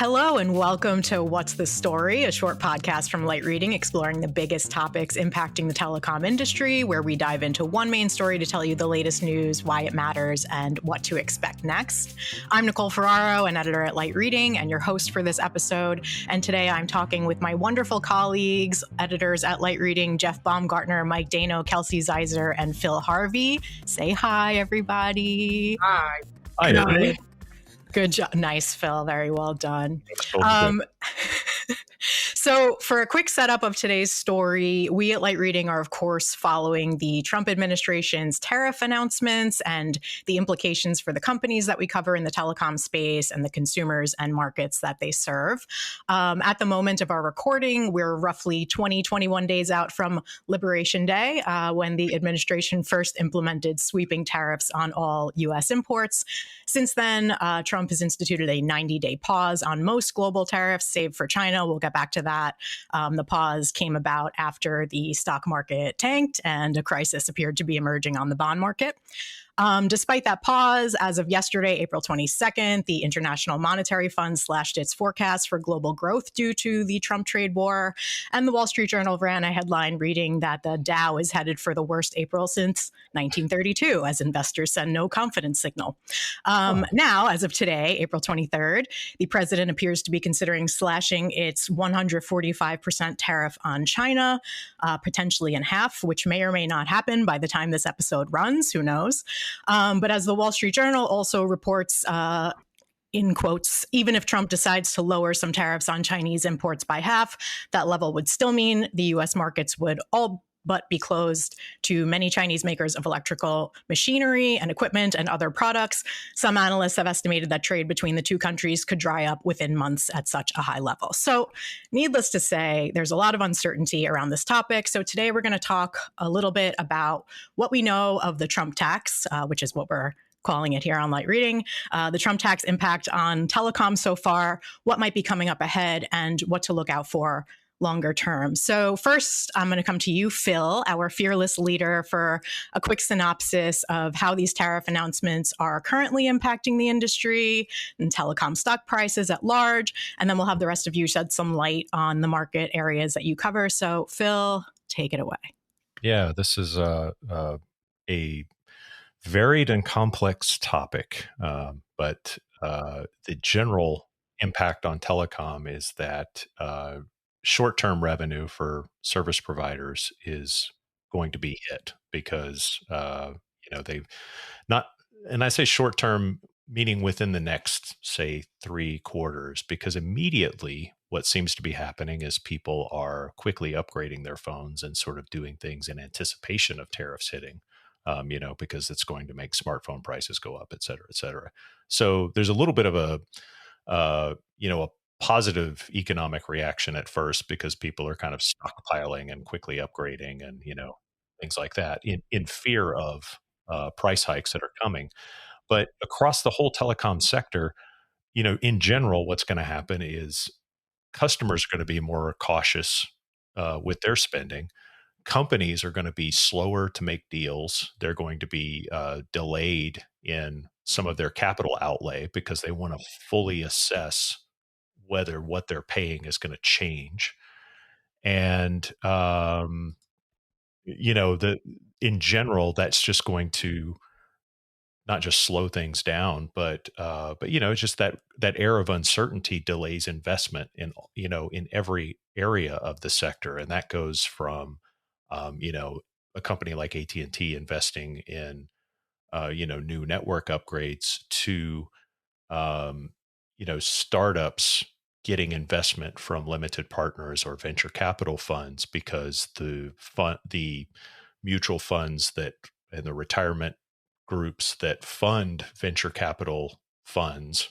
Hello and welcome to What's the Story, a short podcast from Light Reading exploring the biggest topics impacting the telecom industry, where we dive into one main story to tell you the latest news, why it matters, and what to expect next. I'm Nicole Ferraro, an editor at Light Reading, and your host for this episode. And today I'm talking with my wonderful colleagues, editors at Light Reading, Jeff Baumgartner, Mike Dano, Kelsey Ziser, and Phil Harvey. Say hi, everybody. Hi. Hi, everybody. Good job. Nice, Phil. Very well done. Thanks, So for a quick setup of today's story, we at Light Reading are, of course, following the Trump administration's tariff announcements and the implications for the companies that we cover in the telecom space and the consumers and markets that they serve. At the moment of our recording, we're roughly 21 days out from Liberation Day, when the administration first implemented sweeping tariffs on all U.S. imports. Since then, Trump has instituted a 90-day pause on most global tariffs, save for China. We'll get back to that. The pause came about after the stock market tanked and a crisis appeared to be emerging on the bond market. Despite that pause, as of yesterday, April 22nd, the International Monetary Fund slashed its forecast for global growth due to the Trump trade war. And the Wall Street Journal ran a headline reading that the Dow is headed for the worst April since 1932, as investors send no confidence signal. Now, as of today, April 23rd, the president appears to be considering slashing its 145% tariff on China, potentially in half, which may or may not happen by the time this episode runs. Who knows? But as the Wall Street Journal also reports, in quotes, even if Trump decides to lower some tariffs on Chinese imports by half, that level would still mean the U.S. markets would all but be closed to many Chinese makers of electrical machinery and equipment and other products. Some analysts have estimated that trade between the two countries could dry up within months at such a high level. So needless to say, there's a lot of uncertainty around this topic. So today we're going to talk a little bit about what we know of the Trump tax, which is what we're calling it here on Light Reading, the Trump tax impact on telecom so far, what might be coming up ahead, and what to look out for longer term. So first, I'm going to come to you, Phil, our fearless leader, for a quick synopsis of how these tariff announcements are currently impacting the industry and telecom stock prices at large. And then we'll have the rest of you shed some light on the market areas that you cover. So Phil, take it away. Yeah, this is a varied and complex topic, but the general impact on telecom is that short-term revenue for service providers is going to be hit because they've not, and I say short-term meaning within the next, say, 3 quarters, because immediately what seems to be happening is people are quickly upgrading their phones and sort of doing things in anticipation of tariffs hitting. Because it's going to make smartphone prices go up, et cetera, et cetera. So there's a little bit of a positive economic reaction at first because people are kind of stockpiling and quickly upgrading and, things like that in fear of price hikes that are coming. But across the whole telecom sector, in general, what's going to happen is customers are going to be more cautious with their spending. Companies are going to be slower to make deals. They're going to be delayed in some of their capital outlay because they want to fully assess whether what they're paying is going to change. And, in general, that's just going to not just slow things down, but it's just that air of uncertainty delays investment in every area of the sector. And that goes from a company like AT&T investing in, new network upgrades to, startups getting investment from limited partners or venture capital funds because the mutual funds and the retirement groups that fund venture capital funds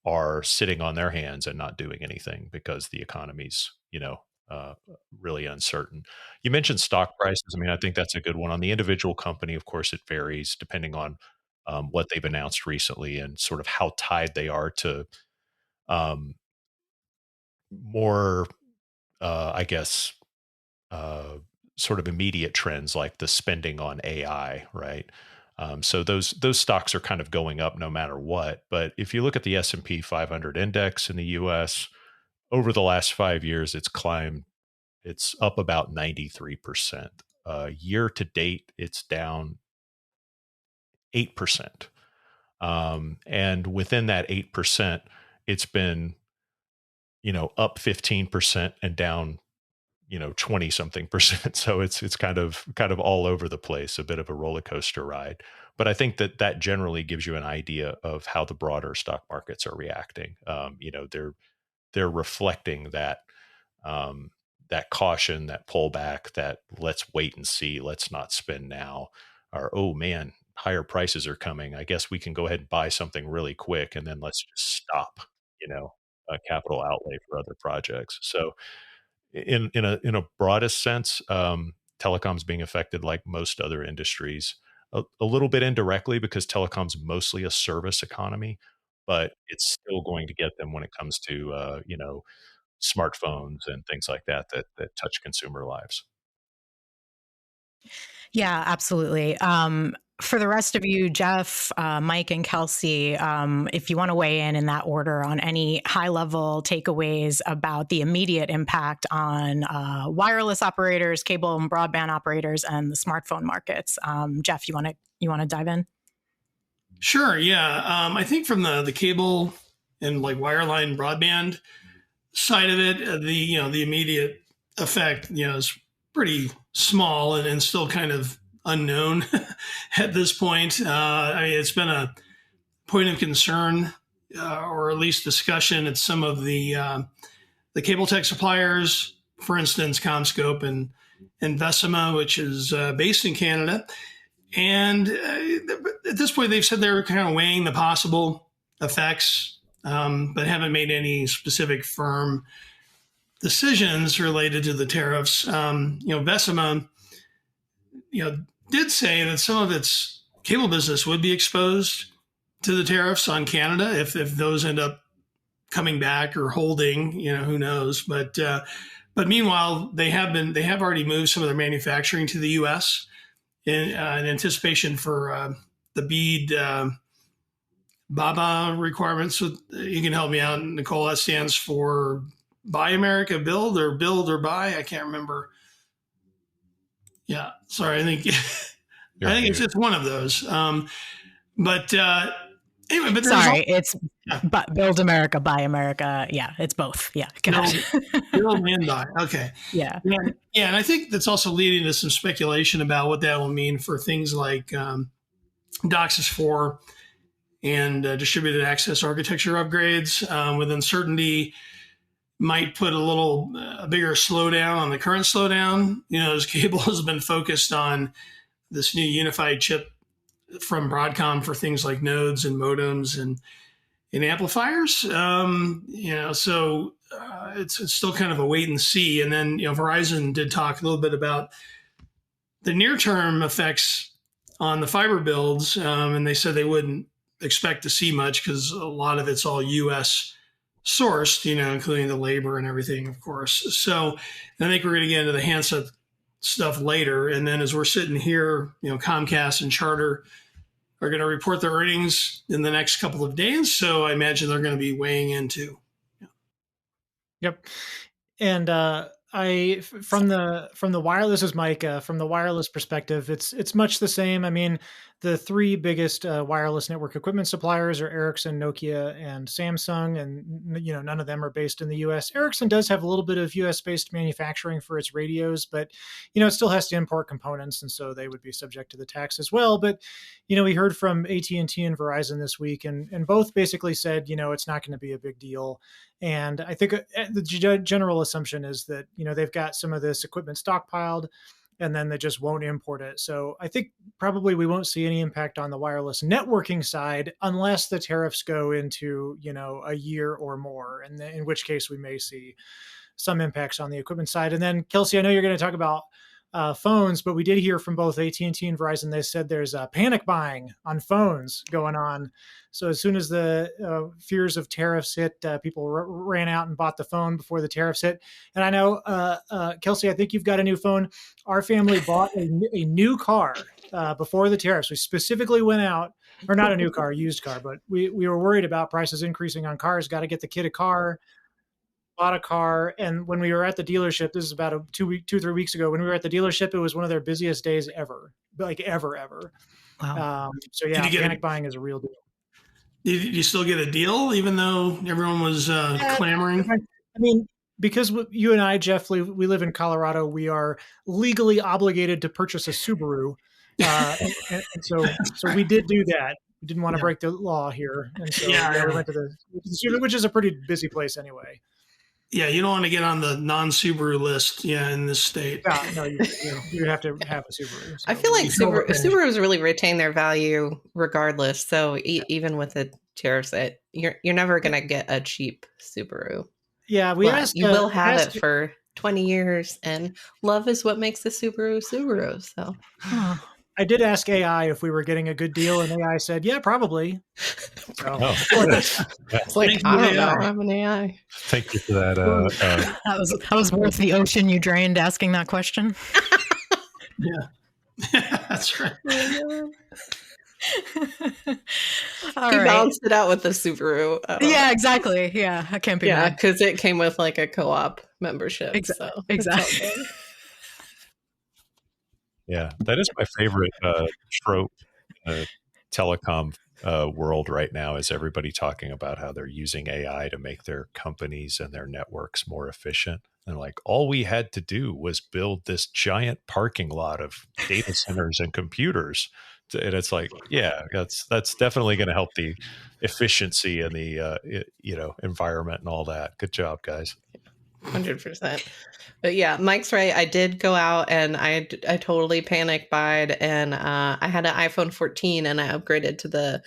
are sitting on their hands and not doing anything because the economy's, really uncertain. You mentioned stock prices. I mean, I think that's a good one. On the individual company, of course, it varies depending on what they've announced recently and sort of how tied they are to um, more, I guess, sort of immediate trends like the spending on AI, right? So those stocks are kind of going up no matter what. But if you look at the S&P 500 index in the U.S. over the last 5 years, it's climbed. It's up about 93%. Year to date, it's down 8%. And within that 8%, it's been, up 15% and down, 20 something percent. So it's kind of all over the place, a bit of a roller coaster ride. But I think that generally gives you an idea of how the broader stock markets are reacting. They're reflecting um, that caution, that pullback, that let's wait and see, let's not spend now, or oh man, higher prices are coming. I guess we can go ahead and buy something really quick, and then let's just stop, a capital outlay for other projects. So, in a broadest sense, telecom's being affected like most other industries, a little bit indirectly because telecom's mostly a service economy, but it's still going to get them when it comes to smartphones and things like that touch consumer lives. Yeah, absolutely. For the rest of you, Jeff, Mike, and Kelsey, if you want to weigh in that order on any high level takeaways about the immediate impact on wireless operators, cable and broadband operators, and the smartphone markets. Jeff, you want to dive in? Sure. Yeah. I think from the cable and like wireline broadband side of it, the immediate effect is pretty small and still kind of unknown at this point. I mean, it's been a point of concern or at least discussion at some of the cable tech suppliers, for instance, CommScope and Vecima, which is based in Canada. And at this point, they've said they're kind of weighing the possible effects, but haven't made any specific firm decisions related to the tariffs. Vecima, did say that some of its cable business would be exposed to the tariffs on Canada if those end up coming back or holding. Who knows? But meanwhile, they have already moved some of their manufacturing to the U.S. in anticipation for the BEAD BABA requirements. So you can help me out, Nicole. That stands for Buy America, Build or Buy. I can't remember. Yeah, sorry. I think it's one of those. But anyway, but sorry, it's Build America, Buy America. Yeah, it's both. Yeah, build and buy. Okay. Yeah. And I think that's also leading to some speculation about what that will mean for things like DOCSIS 4 and distributed access architecture upgrades with uncertainty. Might put a bigger slowdown on the current slowdown. As cable has been focused on this new unified chip from Broadcom for things like nodes and modems and amplifiers. So it's still kind of a wait and see. And then Verizon did talk a little bit about the near term effects on the fiber builds, and they said they wouldn't expect to see much because a lot of it's all U.S. sourced, including the labor and everything, of course. So I think we're going to get into the handset stuff later. And then as we're sitting here, Comcast and Charter are going to report their earnings in the next couple of days. So I imagine they're going to be weighing in too. Yeah. Yep. And from the wireless, is Mike, from the wireless perspective, it's much the same. I mean, the three biggest wireless network equipment suppliers are Ericsson, Nokia, and Samsung, and none of them are based in the U.S. Ericsson does have a little bit of U.S.-based manufacturing for its radios, but it still has to import components, and so they would be subject to the tax as well. But we heard from AT&T and Verizon this week, and both basically said it's not going to be a big deal. And I think the general assumption is that they've got some of this equipment stockpiled, and then they just won't import it. So I think probably we won't see any impact on the wireless networking side unless the tariffs go into, a year or more, and in which case we may see some impacts on the equipment side. And then Kelsey, I know you're going to talk about phones, but we did hear from both AT&T and Verizon. They said there's panic buying on phones going on. So as soon as the fears of tariffs hit, people ran out and bought the phone before the tariffs hit. And I know, Kelsey, I think you've got a new phone. Our family bought a new car before the tariffs. We specifically went out, or not a new car, used car, but we were worried about prices increasing on cars. Got to get the kid a car, bought a car. And when we were at the dealership, this is about 2-3 weeks ago, when we were at the delership, it was one of their busiest days ever, like ever. Wow. So yeah, panic buying is a real deal. Did you still get a deal, even though everyone was clamoring? I mean, because you and I, Jeff, we live in Colorado, we are legally obligated to purchase a Subaru. And so we did do that. We didn't want to break the law here. And so we went to the, which is a pretty busy place anyway. Yeah, you don't want to get on the non-Subaru list, in this state. No, you have to have a Subaru. So. I feel like Subarus really retain their value regardless. So even with the tariffs, you're never going to get a cheap Subaru. Yeah, you will have it for 20 years, and love is what makes the Subaru. So I did ask AI if we were getting a good deal, and AI said, "Yeah, probably." So, it's like I don't know. I'm an AI. Thank you for that. That was worth the ocean you drained asking that question. Yeah, that's right. He balanced it out with the Subaru. Yeah, exactly. Yeah, I can't be mad. Because it came with like a co-op membership. Exactly. Yeah, that is my favorite trope in the telecom world right now, is everybody talking about how they're using AI to make their companies and their networks more efficient. And like, all we had to do was build this giant parking lot of data centers and computers. And it's like, yeah, that's definitely going to help the efficiency and the environment and all that. Good job, guys. 100%. But yeah, Mike's right. I did go out and I totally panic buyed, and I had an iPhone 14 and I upgraded to the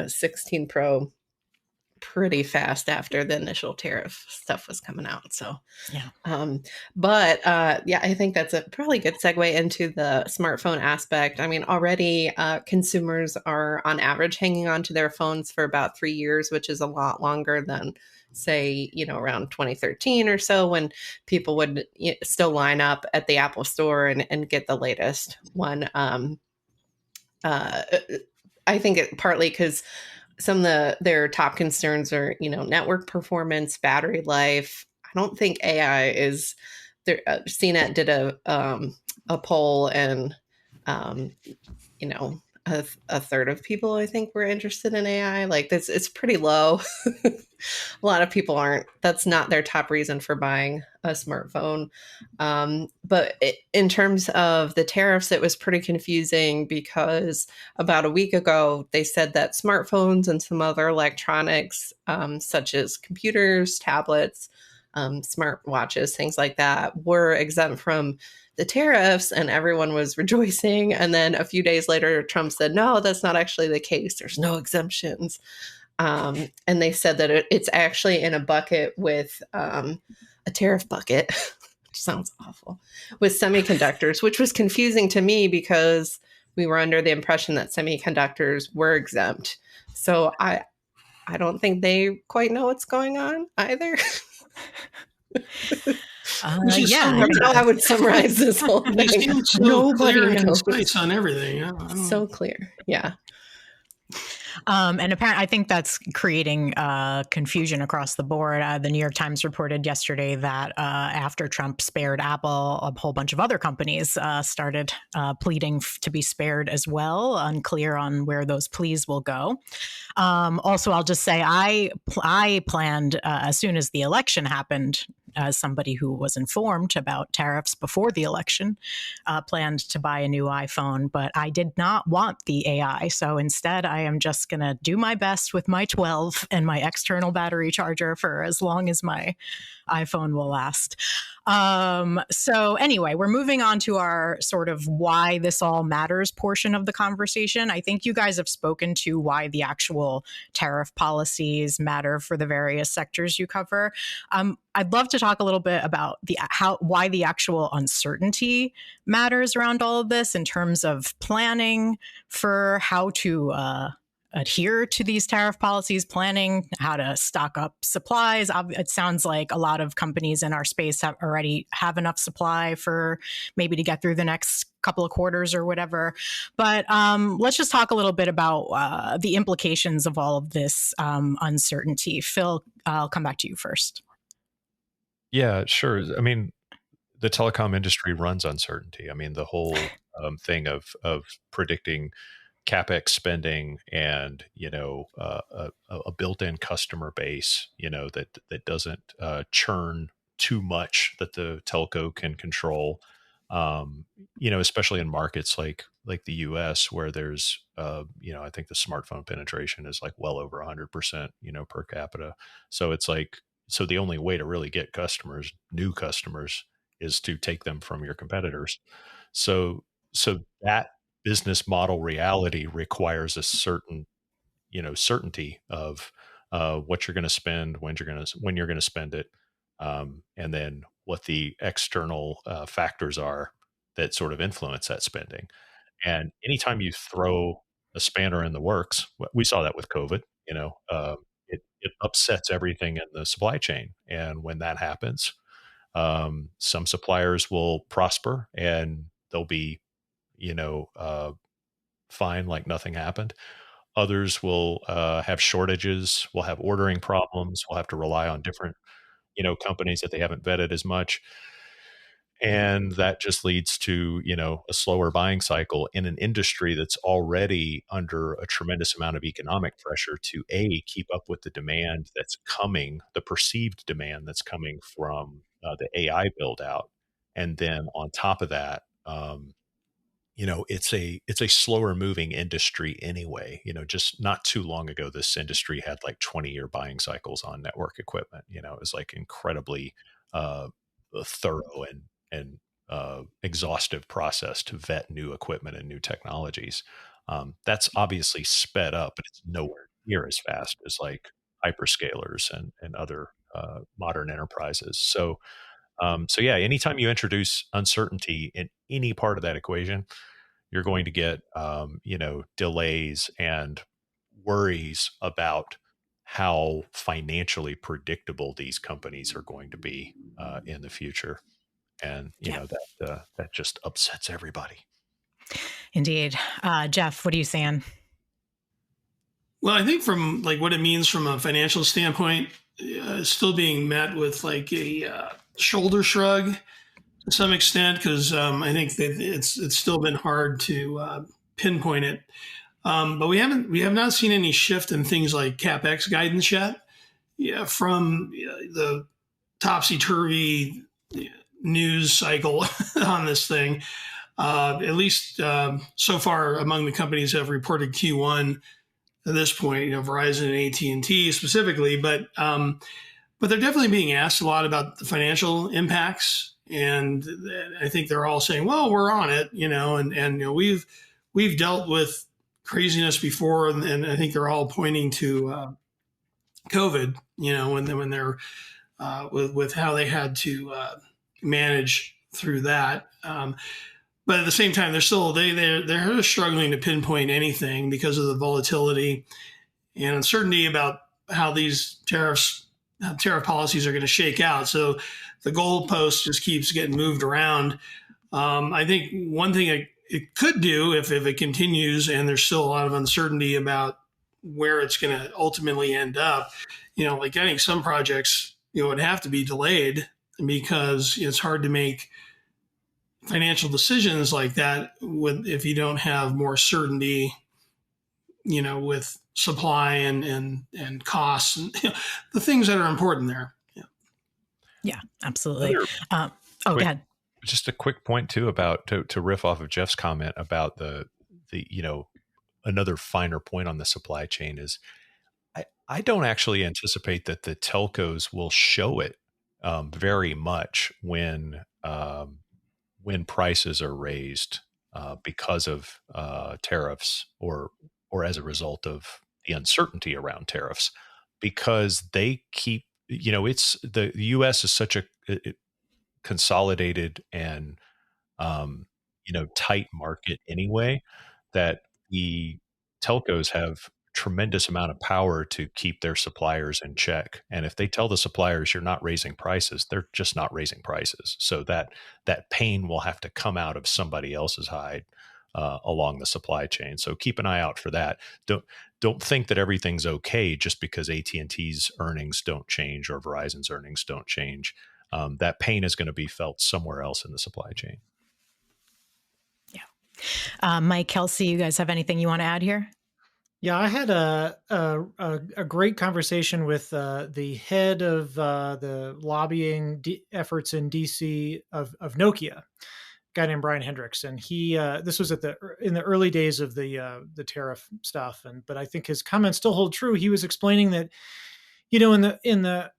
16 Pro pretty fast after the initial tariff stuff was coming out. So yeah. I think that's a probably good segue into the smartphone aspect. I mean, already consumers are on average hanging on to their phones for about 3 years, which is a lot longer than say, around 2013 or so, when people would still line up at the Apple store and get the latest one. I think it partly because some of their top concerns are, network performance, battery life. I don't think AI is there. CNET did a poll, and a third of people, I think, were interested in AI. Like this, it's pretty low. A lot of people aren't. That's not their top reason for buying a smartphone. But in terms of the tariffs, it was pretty confusing because about a week ago, they said that smartphones and some other electronics, such as computers, tablets, smartwatches, things like that, were exempt from the tariffs, and everyone was rejoicing. And then a few days later, Trump said, no, that's not actually the case. There's no exemptions. And they said that it's actually in a bucket with a tariff bucket, which sounds awful, with semiconductors, which was confusing to me because we were under the impression that semiconductors were exempt. So I don't think they quite know what's going on either. That's how I would summarize this whole thing. Nobody knows on everything. So clear. Yeah. And apparently, I think that's creating confusion across the board. The New York Times reported yesterday that after Trump spared Apple, a whole bunch of other companies started pleading to be spared as well. Unclear on where those pleas will go. Also, I'll just say I planned as soon as the election happened, as somebody who was informed about tariffs before the election, planned to buy a new iPhone, but I did not want the AI. So instead, I am just going to do my best with my 12 and my external battery charger for as long as my iPhone will last. So anyway, we're moving on to our sort of why this all matters portion of the conversation. I think you guys have spoken to why the actual tariff policies matter for the various sectors you cover. I'd love to talk a little bit about why the actual uncertainty matters around all of this in terms of planning for how to adhere to these tariff policies, planning how to stock up supplies. It sounds like a lot of companies in our space already have enough supply for maybe to get through the next couple of quarters or whatever. But let's just talk a little bit about the implications of all of this uncertainty. Phil, I'll come back to you first. Yeah, sure. I mean, the telecom industry runs uncertainty. I mean, the whole thing of predicting capex spending and a built-in customer base, that doesn't churn too much, that the telco can control. Especially in markets like the U.S. where there's I think the smartphone penetration is like well over 100%, per capita. So it's like the only way to really get new customers, is to take them from your competitors. So that business model reality requires a certain certainty of what you're going to spend, when you're going to spend it, and then what the external factors are that sort of influence that spending. And anytime you throw a spanner in the works, we saw that with COVID. It upsets everything in the supply chain, and when that happens, some suppliers will prosper and they'll be fine, like nothing happened. Others will have shortages, will have ordering problems, will have to rely on different, companies that they haven't vetted as much. And that just leads to, a slower buying cycle in an industry that's already under a tremendous amount of economic pressure to keep up with the demand that's coming, the perceived demand that's coming from the AI build out. And then on top of that, it's a slower moving industry anyway. Just not too long ago, this industry had like 20-year buying cycles on network equipment. It was like incredibly uh, thorough and exhaustive process to vet new equipment and new technologies. That's obviously sped up, but it's nowhere near as fast as like hyperscalers and other modern enterprises. So yeah, anytime you introduce uncertainty in any part of that equation, you're going to get delays and worries about how financially predictable these companies are going to be in the future. And that just upsets everybody. Indeed. Jeff, what are you saying? Well, I think from like what it means from a financial standpoint, still being met with like a shoulder shrug to some extent, because I think that it's still been hard to pinpoint it. But we have not seen any shift in things like capex guidance yet. Yeah, from the topsy turvy news cycle on this thing. At least so far, among the companies that have reported Q1 at this point, Verizon and AT&T specifically, but they're definitely being asked a lot about the financial impacts, and I think they're all saying, "Well, we're on it," and we've dealt with craziness before, and I think they're all pointing to COVID, when they're with how they had to manage through that. But at the same time, they're struggling to pinpoint anything because of the volatility and uncertainty about how these tariff policies are going to shake out. So the goalpost just keeps getting moved around. I think one thing it could do, if it continues and there's still a lot of uncertainty about where it's going to ultimately end up, like I think some projects, would have to be delayed because it's hard to make financial decisions like that if you don't have more certainty, with supply and costs and the things that are important there. Yeah, absolutely. Go ahead. Just a quick point too about to riff off of Jeff's comment about the another finer point on the supply chain is I don't actually anticipate that the telcos will show it very much when prices are raised because of tariffs or as a result of the uncertainty around tariffs, because they keep it's the U.S. is such a consolidated and tight market anyway, that the telcos have tremendous amount of power to keep their suppliers in check. And if they tell the suppliers you're not raising prices, they're just not raising prices. So that pain will have to come out of somebody else's hide along the supply chain. So keep an eye out for that. Don't think that everything's okay just because AT&T's earnings don't change or Verizon's earnings don't change. That pain is going to be felt somewhere else in the supply chain. Yeah. Mike, Kelsey, you guys have anything you want to add here? Yeah, I had a great conversation with the head of the lobbying efforts in DC of Nokia, a guy named Brian Hendricks, and he this was in the early days of the tariff stuff, but I think his comments still hold true. He was explaining that, in the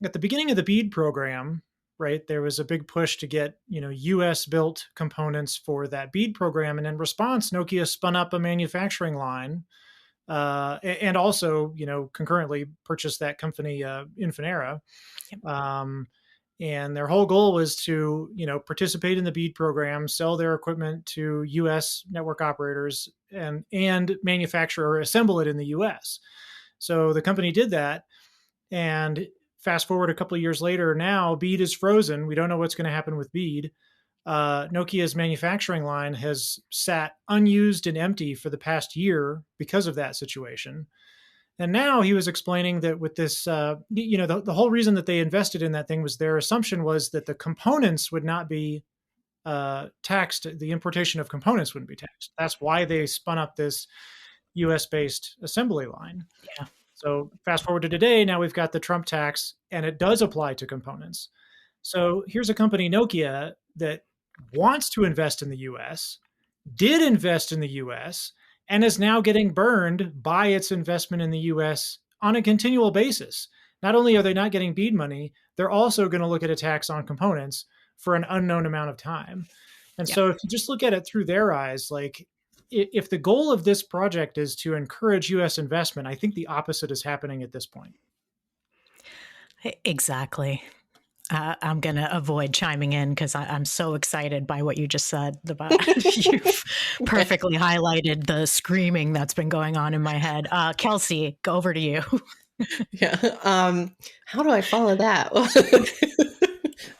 at the beginning of the BEAD program, right, there was a big push to get U.S. built components for that BEAD program, and in response, Nokia spun up a manufacturing line. And also, concurrently purchased that company, Infinera. Yep. And their whole goal was to, participate in the BEAD program, sell their equipment to U.S. network operators, and manufacture or assemble it in the U.S. So the company did that. And fast forward a couple of years later, now BEAD is frozen. We don't know what's going to happen with BEAD. Nokia's manufacturing line has sat unused and empty for the past year because of that situation. And now he was explaining that with this, the whole reason that they invested in that thing was their assumption was that the components would not be taxed. The importation of components wouldn't be taxed. That's why they spun up this US-based assembly line. Yeah. So fast forward to today, now we've got the Trump tax, and it does apply to components. So here's a company, Nokia, that wants to invest in the US, did invest in the US, and is now getting burned by its investment in the US on a continual basis. Not only are they not getting BEAD money, they're also going to look at a tax on components for an unknown amount of time. And so if you just look at it through their eyes, like if the goal of this project is to encourage US investment, I think the opposite is happening at this point. Exactly. I'm going to avoid chiming in because I'm so excited by what you just said. You've perfectly highlighted the screaming that's been going on in my head. Kelsey, go over to you. Yeah. How do I follow that?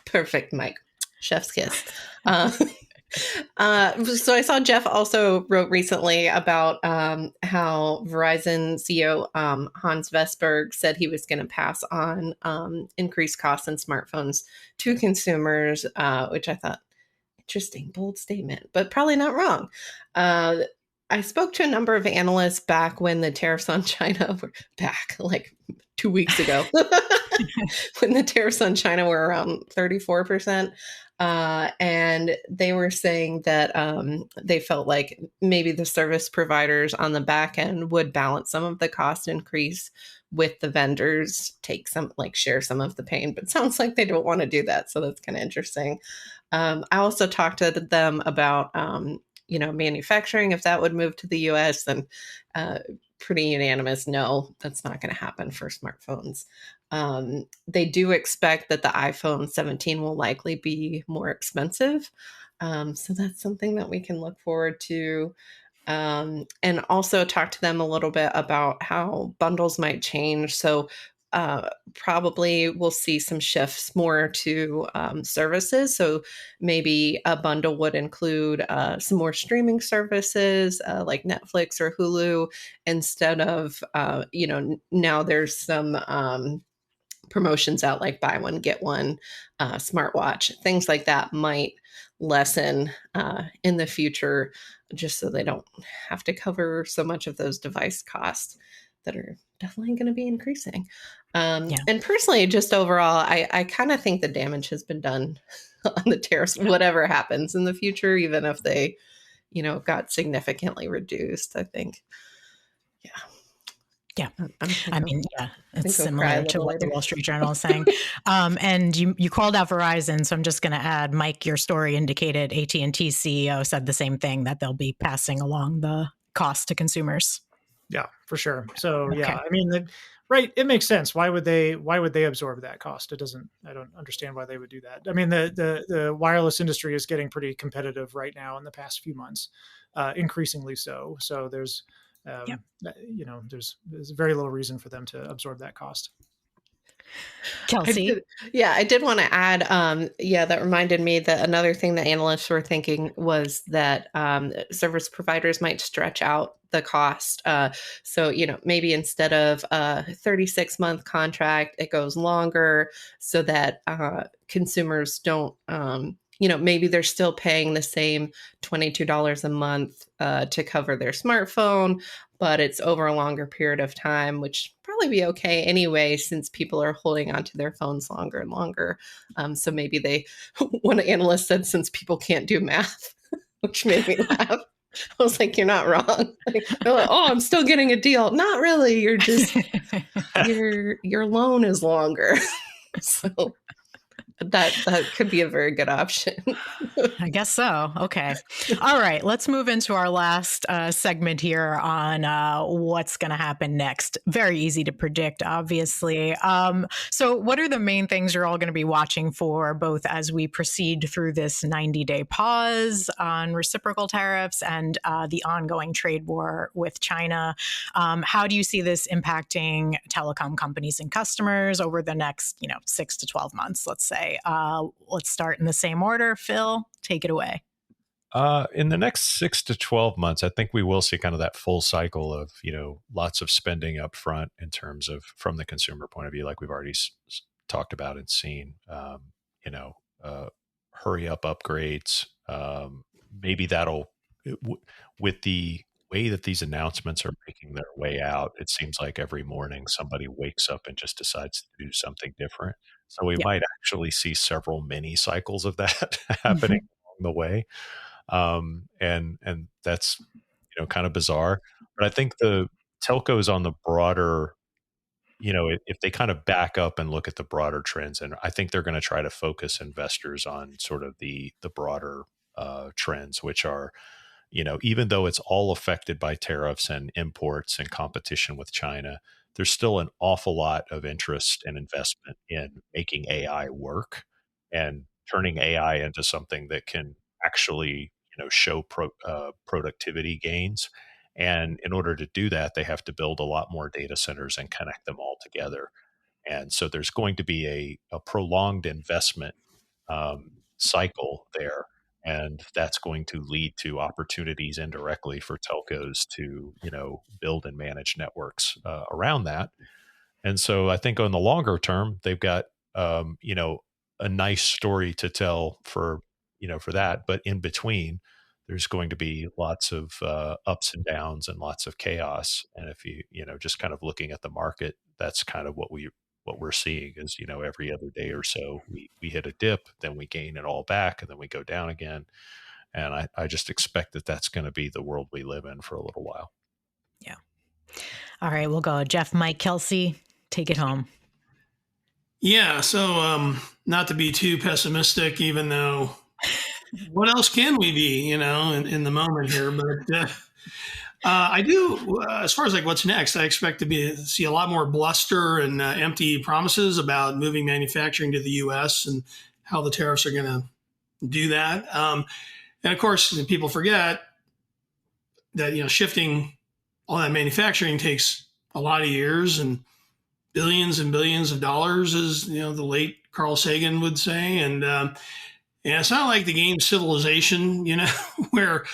Perfect, Mike. Chef's kiss. So I saw Jeff also wrote recently about how Verizon CEO Hans Vestberg said he was going to pass on increased costs in smartphones to consumers, which I thought, interesting, bold statement, but probably not wrong. I spoke to a number of analysts back when the tariffs on China were back, like 2 weeks ago, when the tariffs on China were around 34%. And they were saying that they felt like maybe the service providers on the back end would balance some of the cost increase with the vendors, share some of the pain, but it sounds like they don't want to do that. So that's kind of interesting. I also talked to them about, manufacturing, if that would move to the US, and pretty unanimous, no, that's not going to happen for smartphones. They do expect that the iPhone 17 will likely be more expensive. So that's something that we can look forward to. And also talk to them a little bit about how bundles might change. So probably we'll see some shifts more to services. So maybe a bundle would include some more streaming services like Netflix or Hulu instead of, now there's some promotions out like buy one, get one, smartwatch, things like that might lessen in the future, just so they don't have to cover so much of those device costs that are definitely going to be increasing. And personally, just overall, I kind of think the damage has been done on the tariffs, whatever happens in the future, even if they, got significantly reduced, I think. Yeah. Yeah. It's similar to what the Wall Street Journal is saying. And you called out Verizon, so I'm just going to add, Mike, your story indicated AT&T CEO said the same thing, that they'll be passing along the cost to consumers. Yeah, for sure. So right, it makes sense. Why would they absorb that cost? I don't understand why they would do that. I mean, the wireless industry is getting pretty competitive right now in the past few months, increasingly so. So there's Yep. There's very little reason for them to absorb that cost. Kelsey. I did want to add, that reminded me that another thing that analysts were thinking was that service providers might stretch out the cost. So, maybe instead of a 36-month contract, it goes longer so that consumers don't, maybe they're still paying the same $22 a month to cover their smartphone, but it's over a longer period of time, which probably be okay anyway, since people are holding onto their phones longer and longer. So maybe one analyst said, since people can't do math, which made me laugh. I was like, you're not wrong. They're like, oh, I'm still getting a deal. Not really. You're just, your loan is longer. So that could be a very good option. I guess so. Okay. All right. Let's move into our last segment here on what's going to happen next. Very easy to predict, obviously. So what are the main things you're all going to be watching for, both as we proceed through this 90-day pause on reciprocal tariffs and the ongoing trade war with China? How do you see this impacting telecom companies and customers over the next 6 to 12 months, let's say? Let's start in the same order. Phil, take it away. In the next 6 to 12 months, I think we will see kind of that full cycle of, lots of spending up front in terms of from the consumer point of view, like we've already talked about and seen, hurry up upgrades. Maybe that'll, with the way that these announcements are making their way out, it seems like every morning somebody wakes up and just decides to do something different. So we might actually see several mini cycles of that happening along the way. And that's, kind of bizarre, but I think the telcos on the broader, if they kind of back up and look at the broader trends, and I think they're going to try to focus investors on sort of the broader trends, which are, even though it's all affected by tariffs and imports and competition with China, there's still an awful lot of interest and investment in making AI work and turning AI into something that can actually, show productivity gains. And in order to do that, they have to build a lot more data centers and connect them all together. And so there's going to be a prolonged investment cycle there. And that's going to lead to opportunities indirectly for telcos to, build and manage networks around that. And so I think on the longer term, they've got, a nice story to tell for that. But in between, there's going to be lots of ups and downs and lots of chaos. And if just kind of looking at the market, that's kind of what we're seeing is, every other day or so we hit a dip, then we gain it all back, and then we go down again. And I just expect that that's going to be the world we live in for a little while. Yeah. All right, we'll go. Jeff, Mike, Kelsey, take it home. Yeah. So not to be too pessimistic, even though what else can we be, in the moment here, but I do, as far as like what's next, I expect to see a lot more bluster and empty promises about moving manufacturing to the U.S. and how the tariffs are going to do that. And of course, people forget that, shifting all that manufacturing takes a lot of years and billions of dollars, as, the late Carl Sagan would say. And it's not like the game Civilization, where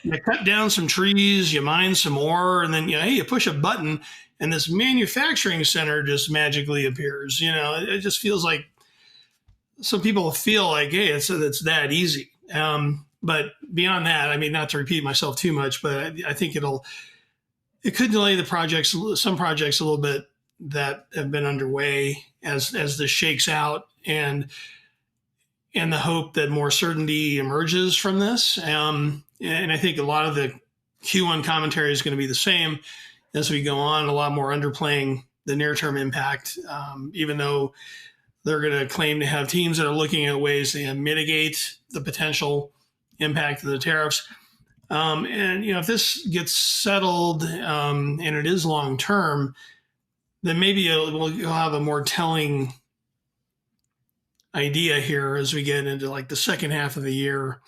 you cut down some trees, you mine some ore, and then, hey, you push a button and this manufacturing center just magically appears. It just feels like some people feel like, hey, it's that easy. But beyond that, I mean, not to repeat myself too much, but I think it could delay some projects a little bit that have been underway as this shakes out, and the hope that more certainty emerges from this. And I think a lot of the Q1 commentary is going to be the same as we go on, a lot more underplaying the near-term impact, even though they're going to claim to have teams that are looking at ways to mitigate the potential impact of the tariffs. And, if this gets settled and it is long-term, then maybe you'll have a more telling idea here as we get into like the second half of the year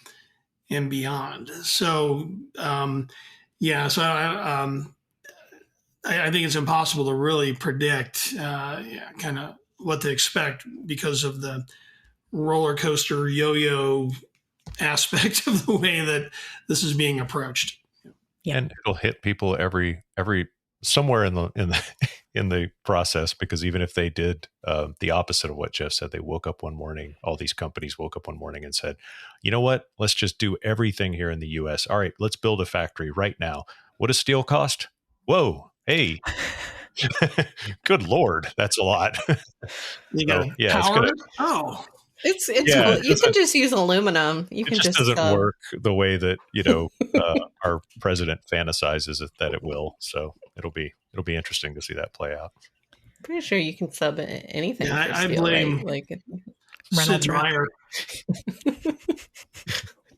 and beyond. So, Yeah, so I think it's impossible to really predict kind of what to expect because of the roller coaster yo-yo aspect of the way that this is being approached. Yeah. And it'll hit people every somewhere in the in the process, because even if they did the opposite of what Jeff said, they woke up one morning, all these companies woke up one morning and said, you know what, let's just do everything here in the US. All right, let's build a factory right now. What does steel cost? Whoa, hey. Good Lord, that's a lot. You got yeah, it's power? gonna, It's yeah, you can just use aluminum. You it can just just doesn't work the way that our president fantasizes it that it will. So it'll be interesting to see that play out. pretty sure you can sub anything Yeah, for I steel, blame right? Like Reynolds Sid wrap. Meier.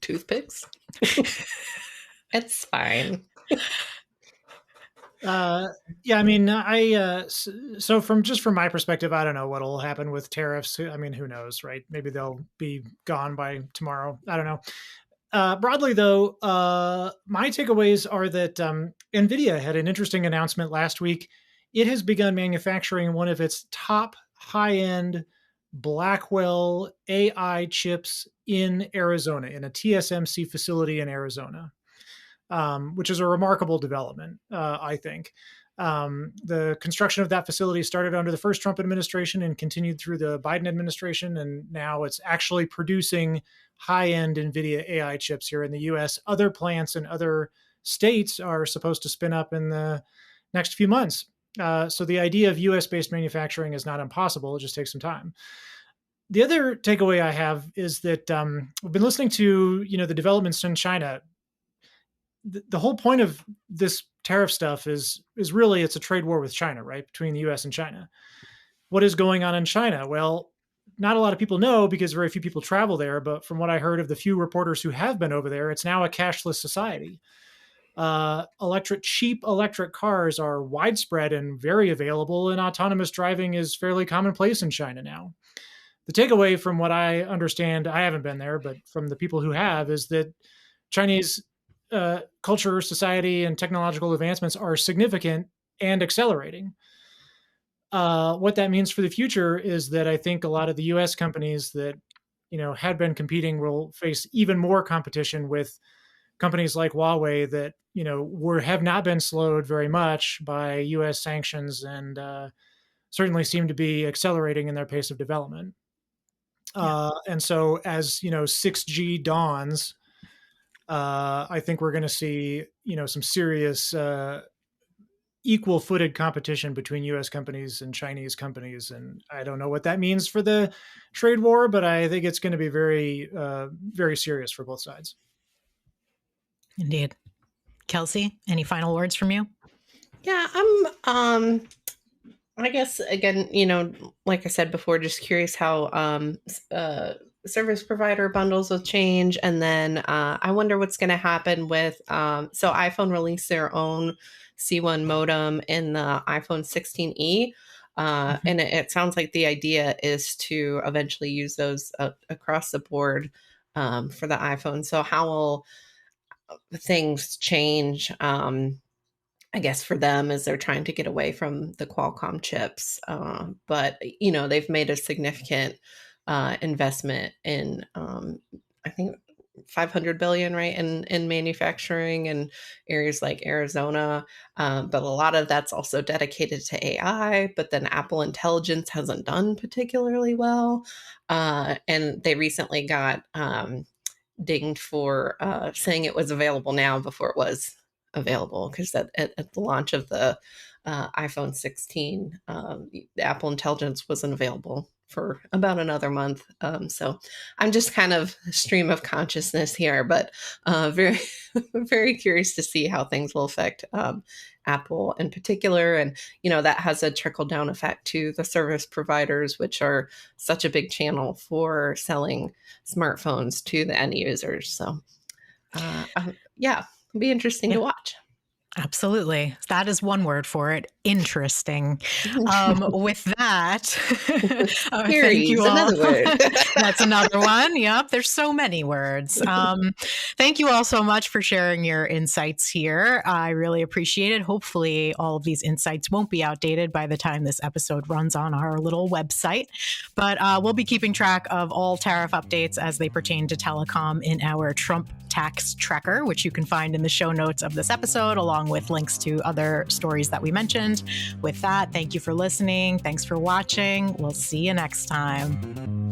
toothpicks. It's fine. Yeah, I mean, so from my perspective, I don't know what'll happen with tariffs. I mean, who knows, right? Maybe they'll be gone by tomorrow. I don't know. Broadly, though, my takeaways are that NVIDIA had an interesting announcement last week. It has begun manufacturing one of its top high-end Blackwell AI chips in Arizona, in a TSMC facility in Arizona, which is a remarkable development, I think. The construction of that facility started under the first Trump administration and continued through the Biden administration, and now it's actually producing high-end NVIDIA AI chips here in the US. Other plants in other states are supposed to spin up in the next few months. So the idea of US-based manufacturing is not impossible. It just takes some time. The other takeaway I have is that we've been listening to the developments in China. The whole point of this tariff stuff is really it's a trade war with China, right? Between the US and China. What is going on in China? Well, not a lot of people know because very few people travel there. But from what I heard of the few reporters who have been over there, it's now a cashless society. Cheap electric cars are widespread and very available, and autonomous driving is fairly commonplace in China now. The takeaway from what I understand, I haven't been there, but from the people who have, is that Chinese culture, society, and technological advancements are significant and accelerating. What that means for the future is that I think a lot of the U.S. companies that had been competing will face even more competition with companies like Huawei that have not been slowed very much by U.S. sanctions and certainly seem to be accelerating in their pace of development. And so, as 6G dawns, I think we're going to see some serious equal-footed competition between U.S. companies and Chinese companies, and I don't know what that means for the trade war, but I think it's going to be very, very serious for both sides. Indeed. Kelsey, any final words from you? Yeah, I guess again, like I said before, just curious how service provider bundles will change, and then I wonder what's going to happen with so iPhone released their own C1 modem in the iPhone 16e. And it sounds like the idea is to eventually use those across the board for the iPhone. So how will things change? I guess for them as they're trying to get away from the Qualcomm chips. But, they've made a significant investment in, I think, $500 billion, right, in manufacturing in areas like Arizona. But a lot of that's also dedicated to AI. But then Apple Intelligence hasn't done particularly well. And they recently got dinged for saying it was available now before it was available, because at the launch of the iPhone 16, the Apple Intelligence wasn't available for about another month. So I'm just kind of stream of consciousness here, but very, very curious to see how things will affect Apple in particular. And, that has a trickle down effect to the service providers, which are such a big channel for selling smartphones to the end users. So, yeah. It'll be interesting to watch. Absolutely. That is one word for it. Interesting. With that, thank you all. Another word. That's another one. Yep. There's so many words. Thank you all so much for sharing your insights here. I really appreciate it. Hopefully all of these insights won't be outdated by the time this episode runs on our little website, but we'll be keeping track of all tariff updates as they pertain to telecom in our Trump tax tracker, which you can find in the show notes of this episode, along with links to other stories that we mentioned. With that, thank you for listening. Thanks for watching. We'll see you next time.